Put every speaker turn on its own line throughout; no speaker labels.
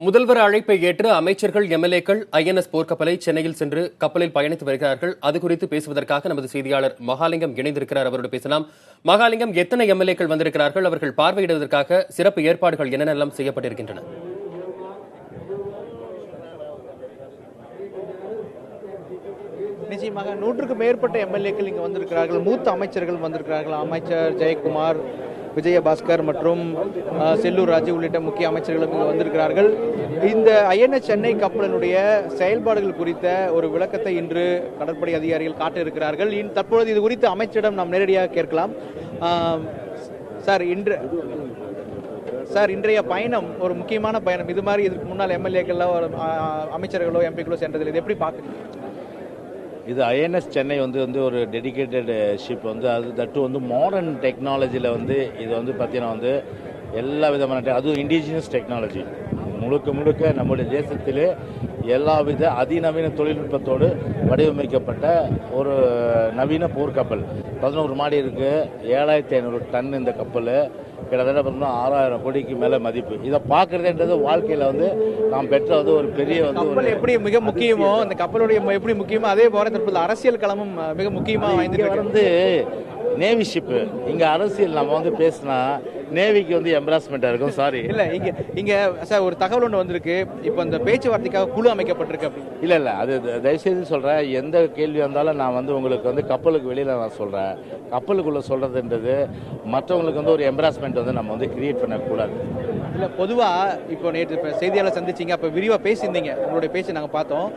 முதல்வர் அழைப்பை ஏற்று அமைச்சர்கள் எம்எல்ஏக்கள் ஐஎன்எஸ் போர்க்கப்பலை சென்னையில் சென்று கப்பலில் பயணித்து வருகிறார்கள். அது குறித்து பேசுவதற்காக நமது செய்தியாளர் மகாலிங்கம் இணைந்திருக்கிறார். அவரோடு பேசலாம். மகாலிங்கம், எத்தனை எம்எல்ஏக்கள் வந்திருக்கிறார்கள்? அவர்கள் பார்வையிடுவதற்காக சிறப்பு ஏற்பாடுகள் என்னென்னலாம் செய்யப்பட்டிருக்கின்றன?
நிச்சயமாக 100க்கும் மேற்பட்ட எம்எல்ஏக்கள் இங்கு வந்திருக்கிறார்கள். மூத்த அமைச்சர்கள் வந்திருக்கிறார்கள். அமைச்சர் ஜெயக்குமார், விஜயபாஸ்கர் மற்றும் செல்லூர் ராஜு உள்ளிட்ட முக்கிய அமைச்சர்களும் இங்கு வந்திருக்கிறார்கள். இந்த ஐஎன்எஸ் சென்னை கப்பலினுடைய செயல்பாடுகள் குறித்த ஒரு விளக்கத்தை இன்று கடற்படை அதிகாரிகள் காட்ட இருக்கிறார்கள். தற்பொழுது இது குறித்து அமைச்சரிடம் நாம் நேரடியாக கேட்கலாம். சார், இன்றைய பயணம் ஒரு முக்கியமான பயணம். இது மாதிரி இதுக்கு முன்னால் எம்எல்ஏக்களோ அமைச்சர்களோ எம்பிக்களோ சென்றதில் இது எப்படி பார்க்குறீங்க?
இது ஐஎன்எஸ் சென்னை வந்து ஒரு டெடிக்கேட்டட் ஷிப் தட்டு மாடர்ன் டெக்னாலஜியில் இது பார்த்தீங்கன்னா எல்லா விதமான அதுவும் இண்டிஜினஸ் டெக்னாலஜி முழுக்க நம்முடைய தேசத்திலே எல்லா வித அதிநவீன தொழில்நுட்பத்தோடு வடிவமைக்கப்பட்ட ஒரு நவீன போர்க்கப்பல். 11 மாடி இருக்குது, 7500 டன் இந்த கப்பல். கிட்டத்தட்ட பார்த்தோம்னா 6000 கோடிக்கு மேலே மதிப்பு. இதை பார்க்கறதுன்றது வாழ்க்கையில் நாம் பெற்ற ஒரு பெரிய
கப்பல் எப்படி மிக முக்கியமோ, இந்த கப்பலுடைய எப்படி முக்கியமோ அதே போல தற்போது அரசியல் களமும் மிக முக்கியமாக வாய்ந்து
நேவி ஷிப்பு. இங்கே அரசியல் நம்ம பேசினா நேவிக்கு எம்பாரஸ்மெண்ட்டாக இருக்கும். சாரி,
இல்லை இங்கே சார் ஒரு தகவல் ஒன்று வந்திருக்கு. இப்போ இந்த பேச்சுவார்த்தைக்காக குழு அமைக்கப்பட்டிருக்கு. அப்படி
இல்லை அது தயவுசெய்து சொல்கிறேன். எந்த கேள்வி வந்தாலும் நான் உங்களுக்கு கப்பலுக்கு வெளியில் நான் சொல்கிறேன். கப்பலுக்குள்ளே சொல்கிறதுன்றது மற்றவங்களுக்கு ஒரு எம்பாரஸ்மெண்ட் நம்ம கிரியேட் பண்ணக்கூடாது.
இல்லை, பொதுவாக இப்போ நேற்று செய்தியாளர் சந்திச்சிங்க, அப்போ விரிவாக பேசியிருந்தீங்க. உங்களுடைய பேச்சு நாங்கள் பார்த்தோம்.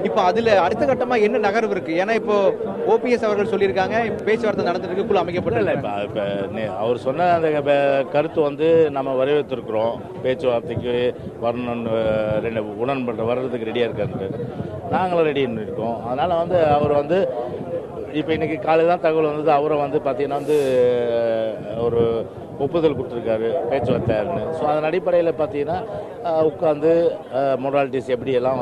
இப்போ அதில் அடுத்த கட்டமாக என்ன நகர்வு இருக்குது? ஏன்னா இப்போ ஓபிஎஸ் அவர்கள் சொல்லியிருக்காங்க பேச்சுவார்த்தை நடந்துருக்கு, குழு அமைக்கப்படல.
இப்போ அவர் சொன்ன அந்த கருத்து நம்ம வரவேற்றிருக்கிறோம். பேச்சுவார்த்தைக்கு வரணும்னு வர்றதுக்கு ரெடியாக இருக்காரு. நாங்களும் ரெடின்னு இருக்கோம். அதனால் அவர் இப்போ இன்றைக்கி காலையில் தான் தகவல் வந்தது. அவரை பார்த்தீங்கன்னா ஒரு ஒப்புதல் கொடுத்துருக்காரு பேச்சுவார்த்தைன்னு. ஸோ அதன் அடிப்படையில் பார்த்தீங்கன்னா உட்காந்து மொராலிட்டிஸ் எப்படியெல்லாம்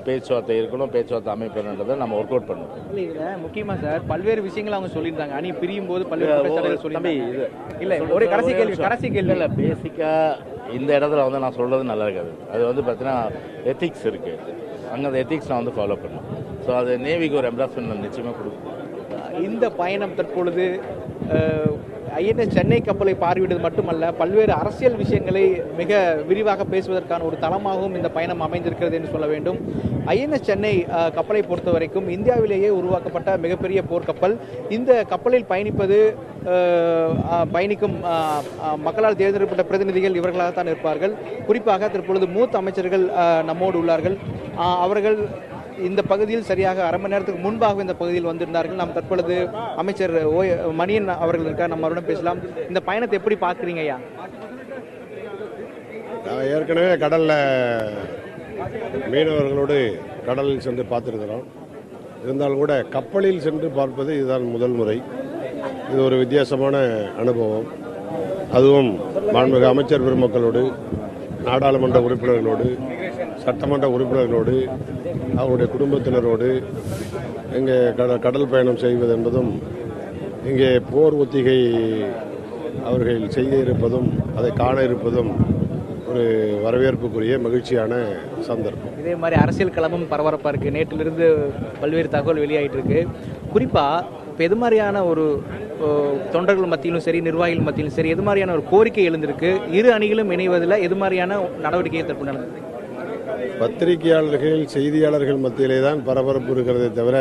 பேச்சுவார்த்தை இருக்கணும், பேச்சுவார்த்தை அமைப்புன்றதை நம்ம ஒர்க் அவுட் பண்ணணும்.
இல்லை, இதில் முக்கியமாக சார் பல்வேறு விஷயங்கள் அவங்க சொல்லியிருந்தாங்க. அணி பிரியும் போது பல்வேறு சொல்லி இது இல்லை ஒரு கடைசி கேள்வி
இல்லை. பேசிக்காக இந்த இடத்துல நான் சொல்கிறது நல்லா இருக்காது. அது பார்த்தீங்கன்னா எத்திக்ஸ் இருக்குது. அங்கே அந்த எத்திக்ஸ் நான் ஃபாலோ பண்ணணும். ஸோ அது நேவிக்கு ஒரு எம்பாரஸ்மெண்ட் நிச்சயமாக கொடுக்கும்.
இந்த பயணம் தற்பொழுது ஐஎன்எஸ் சென்னை கப்பலை பார்வையிடுவது மட்டுமல்ல, பல்வேறு அரசியல் விஷயங்களை மிக விரிவாக பேசுவதற்கான ஒரு தளமாகவும் இந்த பயணம் அமைந்திருக்கிறது என்று சொல்ல வேண்டும். ஐஎன்எஸ் சென்னை கப்பலை பொறுத்த வரைக்கும் இந்தியாவிலேயே உருவாக்கப்பட்ட மிகப்பெரிய போர்க்கப்பல். இந்த கப்பலில் பயணிக்கும் மக்களால் தேர்ந்தெடுக்கப்பட்ட பிரதிநிதிகள் இவர்களாகத்தான் இருப்பார்கள். குறிப்பாக தற்பொழுது மூத்த அமைச்சர்கள் நம்மோடு உள்ளார்கள். அவர்கள் இந்த பகுதியில் சரியாக அரை மணி நேரத்துக்கு முன்பாக இந்த பகுதியில் வந்திருந்தார்கள். நாம் தற்பொழுது அமைச்சர் மணியன் அவர்கள் இருக்கார், நம்ம அவருடன் பேசலாம். இந்த பயணத்தை எப்படி பார்க்குறீங்க ஐயா?
ஏற்கனவே கடலில் மீனவர்களோடு கடலில் சென்று பார்த்துருக்கிறோம். இருந்தாலும் கூட கப்பலில் சென்று பார்ப்பது இதுதான் முதல் முறை. இது ஒரு வித்தியாசமான அனுபவம். அதுவும் மாண்புமிகு அமைச்சர் பெருமக்களோடு, நாடாளுமன்ற உறுப்பினர்களோடு, சட்டமன்ற உறுப்பினர்களோடு, அவருடைய குடும்பத்தினரோடு இங்கே கடல் பயணம் செய்வது என்பதும், இங்கே போர் ஒத்திகை அவர்கள் செய்ய இருப்பதும் அதை காண இருப்பதும் ஒரு வரவேற்புக்குரிய மகிழ்ச்சியான சந்தர்ப்பம்.
இதே மாதிரி அரசியல் களமும் பரபரப்பாக இருக்குது. நேற்றிலிருந்து பல்வேறு தகவல் வெளியாகிட்டு இருக்கு. குறிப்பாக இப்போ எது மாதிரியான ஒரு தொண்டர்கள் மத்தியிலும் சரி, நிர்வாகிகள் மத்தியிலும் சரி, எது மாதிரியான ஒரு கோரிக்கை எழுந்திருக்கு? இரு அணிகளும் இணைவதில் எது மாதிரியான நடவடிக்கையை தற்போது நடந்தது?
பத்திரிகையாளர்கள், செய்தியாளர்கள் மத்தியிலே தான் பரபரப்பு இருக்கிறதே தவிர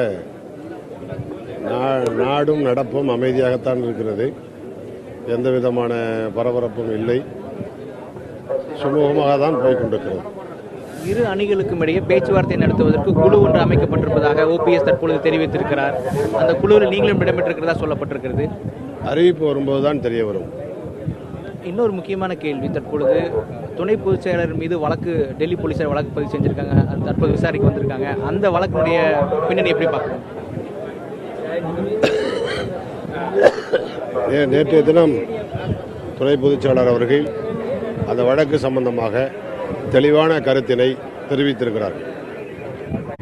நாடும் நடப்பும் அமைதியாகத்தான் இருக்கிறது. எந்த விதமான பரபரப்பும் இல்லை, சுமூகமாக தான் போய்கொண்டிருக்கிறது.
இரு அணிகளுக்கும் இடையே பேச்சுவார்த்தை நடத்துவதற்கு குழு ஒன்று அமைக்கப்பட்டிருப்பதாக ஓபிஎஸ் தற்பொழுது தெரிவித்திருக்கிறார். அந்த குழுவில் நீங்களும் இடம்பெற்றிருக்கிறதா சொல்லப்பட்டிருக்கிறது.
அறிவிப்பு வரும்போது தான் தெரிய வரும்.
இன்னொரு முக்கியமான கேள்வி, தற்பொழுது துணை பொதுச் செயலர் மீது டெல்லி போலீசார் வழக்கு பதிவு செஞ்சிருக்காங்க. அது தற்போது விசாரிக்க வந்திருக்காங்க. அந்த வழக்கினுடைய பின்னணி எப்படி பார்க்கணும்?
நேற்றைய தினம் துணை பொதுச் செயலாளர் அவர்கள் அந்த வழக்கு சம்பந்தமாக தெளிவான கருத்தினை தெரிவித்திருக்கிறார்கள்.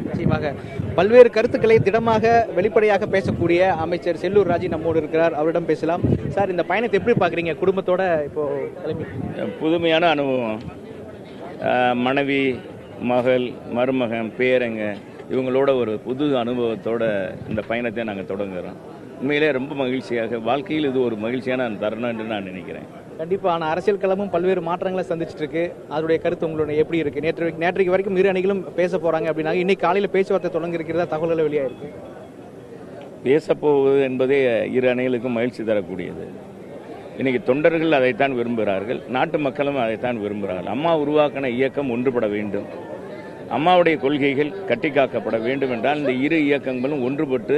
நிச்சயமாக பல்வேறு கருத்துக்களை திடமாக வெளிப்படையாக பேசக்கூடிய அமைச்சர் செல்லூர் ராஜு நம்மோடு இருக்கிறார். அவரிடம் பேசலாம். சார், இந்த பயணத்தை எப்படி பார்க்குறீங்க? குடும்பத்தோட இப்போ கிளம்பி
புதுமையான அனுபவம். மனைவி, மகள், மருமகன், பேரங்க இவங்களோட ஒரு புது அனுபவத்தோட இந்த பயணத்தை நாங்கள் தொடங்குகிறோம். உண்மையிலே ரொம்ப மகிழ்ச்சியாக, வாழ்க்கையில் இது ஒரு மகிழ்ச்சியான தருணம் என்று நான் நினைக்கிறேன்.
கண்டிப்பாக. ஆனால் அரசியல் களமும் பல்வேறு மாற்றங்களை சந்திச்சுட்டு இருக்கு. அதனுடைய கருத்து உங்களோட எப்படி இருக்கு? நேற்றைக்கு வரைக்கும் இரு அணிகளும் பேச போறாங்க அப்படின்னாங்க. இன்னைக்கு காலையில் பேச்சுவார்த்தை தொடங்க இருக்கிறதா தகவல்கள் வெளியாயிருக்கு.
பேசப்போவது என்பதே இரு அணிகளுக்கும் மகிழ்ச்சி தரக்கூடியது. இன்னைக்கு தொண்டர்கள் அதைத்தான் விரும்புகிறார்கள், நாட்டு மக்களும் அதைத்தான் விரும்புகிறார்கள். அம்மா உருவாக்கின இயக்கம் ஒன்றுபட வேண்டும், அம்மாவுடைய கொள்கைகள் கட்டி காக்கப்பட வேண்டும் என்றால் இந்த இரு இயக்கங்களும் ஒன்றுபட்டு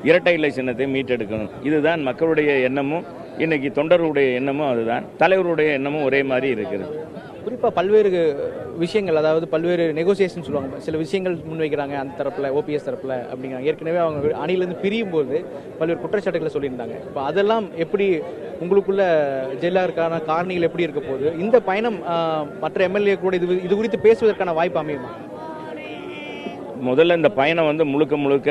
இரட்டை இலை சின்னத்தை மீட்டெடுக்கணும். இதுதான் மக்களுடைய எண்ணமும், இன்னைக்கு தொண்டர்களுடைய எண்ணமும் அதுதான், தலைவருடைய எண்ணமும் ஒரே மாதிரி இருக்கிறது.
குறிப்பாக பல்வேறு விஷயங்கள், அதாவது பல்வேறு நெகோசியேஷன் சொல்லுவாங்க, சில விஷயங்கள் முன்வைக்கிறாங்க அந்த தரப்பில், ஓபிஎஸ் தரப்பில் அப்படிங்கிறாங்க. ஏற்கனவே அவங்க அணியிலேருந்து பிரியும் போது பல்வேறு குற்றச்சாட்டுகளை சொல்லியிருந்தாங்க. இப்போ அதெல்லாம் எப்படி உங்களுக்குள்ள ஜெயிலாருக்கான காரணிகள் எப்படி இருக்க போகுது? இந்த பயணம் மற்ற எம்எல்ஏ கூட இது குறித்து பேசுவதற்கான வாய்ப்பு அமையுமா?
முதல்ல இந்த பயணம் முழுக்க முழுக்க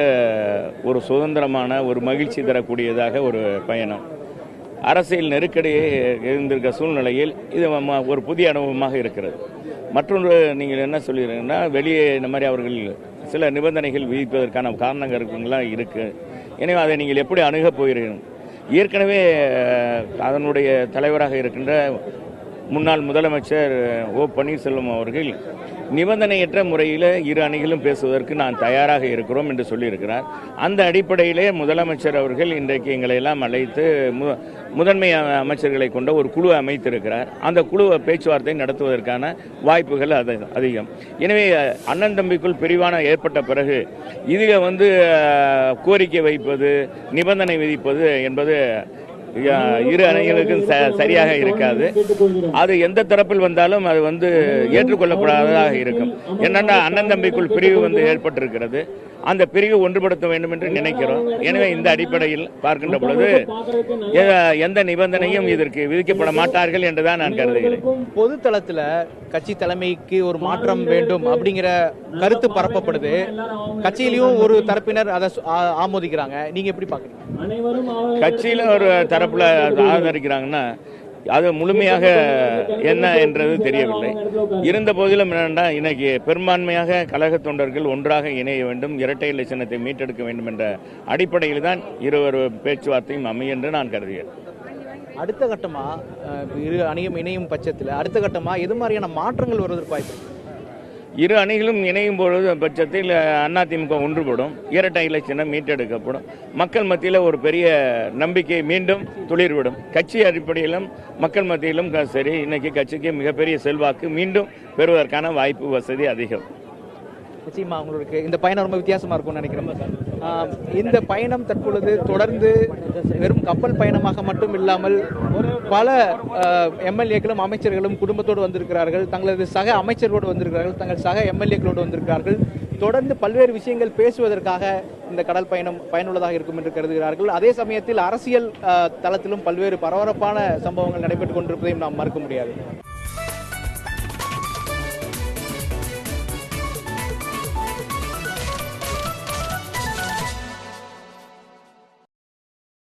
ஒரு சுதந்திரமான, ஒரு மகிழ்ச்சி தரக்கூடியதாக ஒரு பயணம். அரசியல் நெருக்கடியே இருந்திருக்க சூழ்நிலையில் இது ஒரு புதிய அனுபவமாக இருக்கிறது. மற்றொன்று, நீங்கள் என்ன சொல்லிடுறீங்கன்னா, வெளியே இந்த மாதிரி அவர்கள் சில நிபந்தனைகள் விதிப்பதற்கான காரணங்கள்லாம் இருக்குது. எனவே அதை நீங்கள் எப்படி அணுகப் போகிறீர்கள்? ஏற்கனவே அதனுடைய தலைவராக இருக்கின்ற முன்னாள் முதலமைச்சர் ஓ பன்னீர்செல்வம் அவர்கள் நிபந்தனையற்ற முறையில் இரு அணிகளும் பேசுவதற்கு நான் தயாராக இருக்கிறோம் என்று சொல்லியிருக்கிறார். அந்த அடிப்படையிலே முதலமைச்சர் அவர்கள் இன்றைக்கு எங்களை எல்லாம் அழைத்து முதன்மை அமைச்சர்களை கொண்ட ஒரு குழு அமைத்திருக்கிறார். அந்த குழுவை பேச்சுவார்த்தை நடத்துவதற்கான வாய்ப்புகள் அதிகம். எனவே அண்ணன் தம்பிக்குள் பிரிவான ஏற்பட்ட பிறகு இதில் கோரிக்கை வைப்பது, நிபந்தனை விதிப்பது என்பது இரு அணிகளுக்கும் சரியாக இருக்காது. அது எந்த தரப்பில் வந்தாலும் அது ஏற்றுக்கொள்ளப்படாததாக இருக்கும். என்னென்னா, அண்ணன் தம்பிக்குள் பிரிவு ஏற்பட்டிருக்கிறது. அந்த பிரிவு ஒன்றுபடுத்த வேண்டும் என்று நினைக்கிறோம். எனவே இந்த அடிப்படையில் பார்க்கின்ற பொழுது எந்த நிபந்தனையும் இதற்கு விதிக்கப்பட மாட்டார்கள் என்றுதான் நான் கருதுகிறேன்.
பொது தளத்தில் கட்சி தலைமைக்கு ஒரு மாற்றம் வேண்டும் அப்படிங்கிற கருத்து பரப்பப்படுது. கட்சியிலையும் ஒரு தரப்பினர் அதை ஆமோதிக்கிறாங்க. நீங்க எப்படி பாக்குறீங்க?
கட்சியில ஒரு தரப்புல ஆதரிக்கிறாங்கன்னா அது முழுமையாக என்ன என்றது தெரியவில்லை. இருந்த போதிலும் என்னென்னா, இன்னைக்கு பெரும்பான்மையாக கழக தொண்டர்கள் ஒன்றாக இணைய வேண்டும், இரட்டை இலை சின்னத்தை மீட்டெடுக்க வேண்டும் என்ற அடிப்படையில் தான் இருவர் பேச்சுவார்த்தையும் அமையும் என்று நான் கருதுகிறேன்.
அடுத்த கட்டமா இரு அணியும் இணையும் பட்சத்தில் அடுத்த கட்டமா எது மாதிரியான மாற்றங்கள் வருவதற்கு வாய்ப்பு?
இரு அணிகளும் இணையும் பொழுது பட்சத்தில் அதிமுக ஒன்றுபடும், இரட்டை இலை சின்னம் மீட்டெடுக்கப்படும். மக்கள் மத்தியில் ஒரு பெரிய நம்பிக்கை மீண்டும் துளிர்விடும். கட்சி அடிப்படையிலும் மக்கள் மத்தியிலும் சரி, இன்னைக்கு கட்சிக்கு மிகப்பெரிய செல்வாக்கு மீண்டும் பெறுவதற்கான வாய்ப்பு வசதி அதிகம்.
நிச்சயமா உங்களுக்கு இந்த பயணம் ரொம்ப வித்தியாசமா இருக்கும்னு நினைக்கிறேன். இந்த பயணம் தற்பொழுது தொடர்ந்து வெறும் கப்பல் பயணமாக மட்டும் இல்லாமல் பல எம்எல்ஏக்களும் அமைச்சர்களும் குடும்பத்தோடு வந்திருக்கிறார்கள், தங்களது சக அமைச்சர்களோடு வந்திருக்கிறார்கள், தங்கள் சக எம்எல்ஏக்களோடு வந்திருக்கிறார்கள். தொடர்ந்து பல்வேறு விஷயங்கள் பேசுவதற்காக இந்த கடல் பயணம் பயனுள்ளதாக இருக்கும் என்று கருதுகிறார்கள். அதே சமயத்தில் அரசியல் தளத்திலும் பல்வேறு பரபரப்பான சம்பவங்கள் நடைபெற்றுக் கொண்டிருப்பதையும் நாம் மறுக்க முடியாது.